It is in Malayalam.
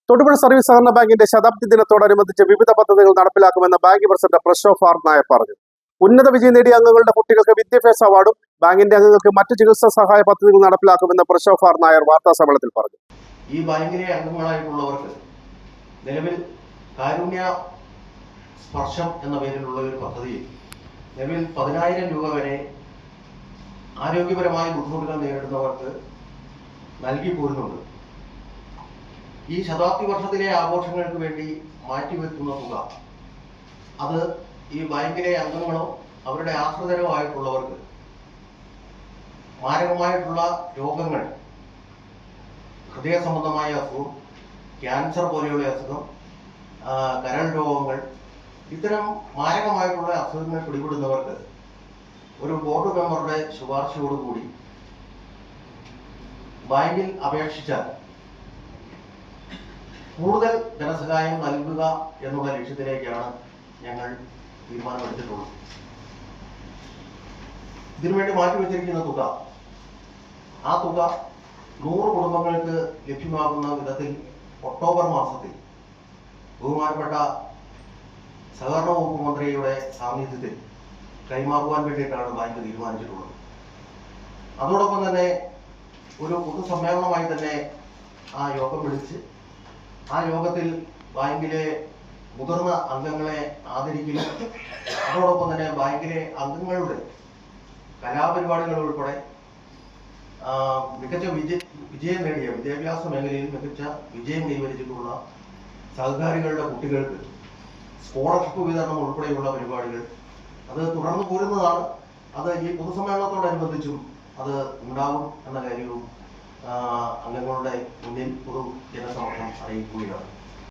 തൊടുപുഴ സർവീസ് സഹകരണ ബാങ്കിന്റെ ശതാബ്ദി ദിനത്തോടനുബന്ധിച്ച് വിവിധ പദ്ധതികൾ നടപ്പിലാക്കുമെന്ന് bank president Prashobh R Nair പറഞ്ഞു. ഉന്നത വിജയം നേടിയ അംഗങ്ങളുടെ കുട്ടികൾക്ക് വിദ്യാഭ്യാസ അവാർഡും ബാങ്കിന്റെ അംഗങ്ങൾക്ക് മറ്റ് ചികിത്സാ സഹായ പദ്ധതികൾ നടപ്പിലാക്കുമെന്ന് പ്രശോഭ് ആർ നായർ വാർത്താസമ്മേളനത്തിൽ പറഞ്ഞു. ഈ ബാങ്കിലെ അംഗങ്ങളായിട്ടുള്ളവർക്ക് നിലവിൽ കാരുണ്യ സ്പർശം എന്ന പേരിലുള്ള ഒരു പദ്ധതി നിലവിൽ 10,000 രൂപ വരെ ആരോഗ്യപരമായ ബുദ്ധിമുട്ടുകൾ നേരിടുന്നവർക്ക് നൽകി പോരുന്നുണ്ട്. ഈ ശതാബ്ദി വർഷത്തിലെ ആഘോഷങ്ങൾക്ക് വേണ്ടി മാറ്റിവെക്കുന്ന തുക അത് ഈ ബാങ്കിലെ അംഗങ്ങളോ അവരുടെ ആശ്രിതരോ ആയിട്ടുള്ളവർക്ക് മാരകമായിട്ടുള്ള രോഗങ്ങൾ, ഹൃദയ സംബന്ധമായ അസുഖം, ക്യാൻസർ പോലെയുള്ള അസുഖം, കരൾ രോഗങ്ങൾ, ഇത്തരം മാരകമായിട്ടുള്ള അസുഖങ്ങൾ പിടിപെടുന്നവർക്ക് ഒരു ബോർഡ് മെമ്പറുടെ ശുപാർശയോടുകൂടി ബാങ്കിൽ അപേക്ഷിച്ചാൽ കൂടുതൽ ധനസഹായം നൽകുക എന്നുള്ള ലക്ഷ്യത്തിലേക്കാണ് ഞങ്ങൾ തീരുമാനമെടുത്തിട്ടുള്ളത്. ഇതിനുവേണ്ടി മാറ്റിവെച്ചിരിക്കുന്ന തുക, ആ തുക 100 കുടുംബങ്ങൾക്ക് ലഭ്യമാകുന്ന വിധത്തിൽ ഒക്ടോബർ മാസത്തിൽ ബഹുമാനപ്പെട്ട സഹകരണ വകുപ്പ് മന്ത്രിയുടെ സാന്നിധ്യത്തിൽ കൈമാറുവാൻ വേണ്ടിയിട്ടാണ് ബാങ്ക് തീരുമാനിച്ചിട്ടുള്ളത്. അതോടൊപ്പം തന്നെ ഒരു പൊതുസമ്മേളനമായി തന്നെ ആ യോഗം വിളിച്ച് ആ യോഗത്തിൽ ബാങ്കിലെ മുതിർന്ന അംഗങ്ങളെ ആദരിക്കലും അതോടൊപ്പം തന്നെ ബാങ്കിലെ അംഗങ്ങളുടെ കലാപരിപാടികൾ ഉൾപ്പെടെ മികച്ച വിജയം നേടിയ വിദ്യാഭ്യാസ മേഖലയിൽ മികച്ച വിജയം കൈവരിച്ചിട്ടുള്ള സഹകാരികളുടെ കുട്ടികൾക്ക് സ്കോളർഷിപ്പ് വിതരണം ഉൾപ്പെടെയുള്ള പരിപാടികൾ അത് തുടർന്ന് പോരുന്നതാണ്. അത് ഈ പൊതുസമ്മേളനത്തോടനുബന്ധിച്ചും അത് ഉണ്ടാകും എന്ന കാര്യവും അംഗങ്ങളുടെ മുന്നിൽ പൊതു ജനസമക്ഷം അറിയിക്കുകയാണ്.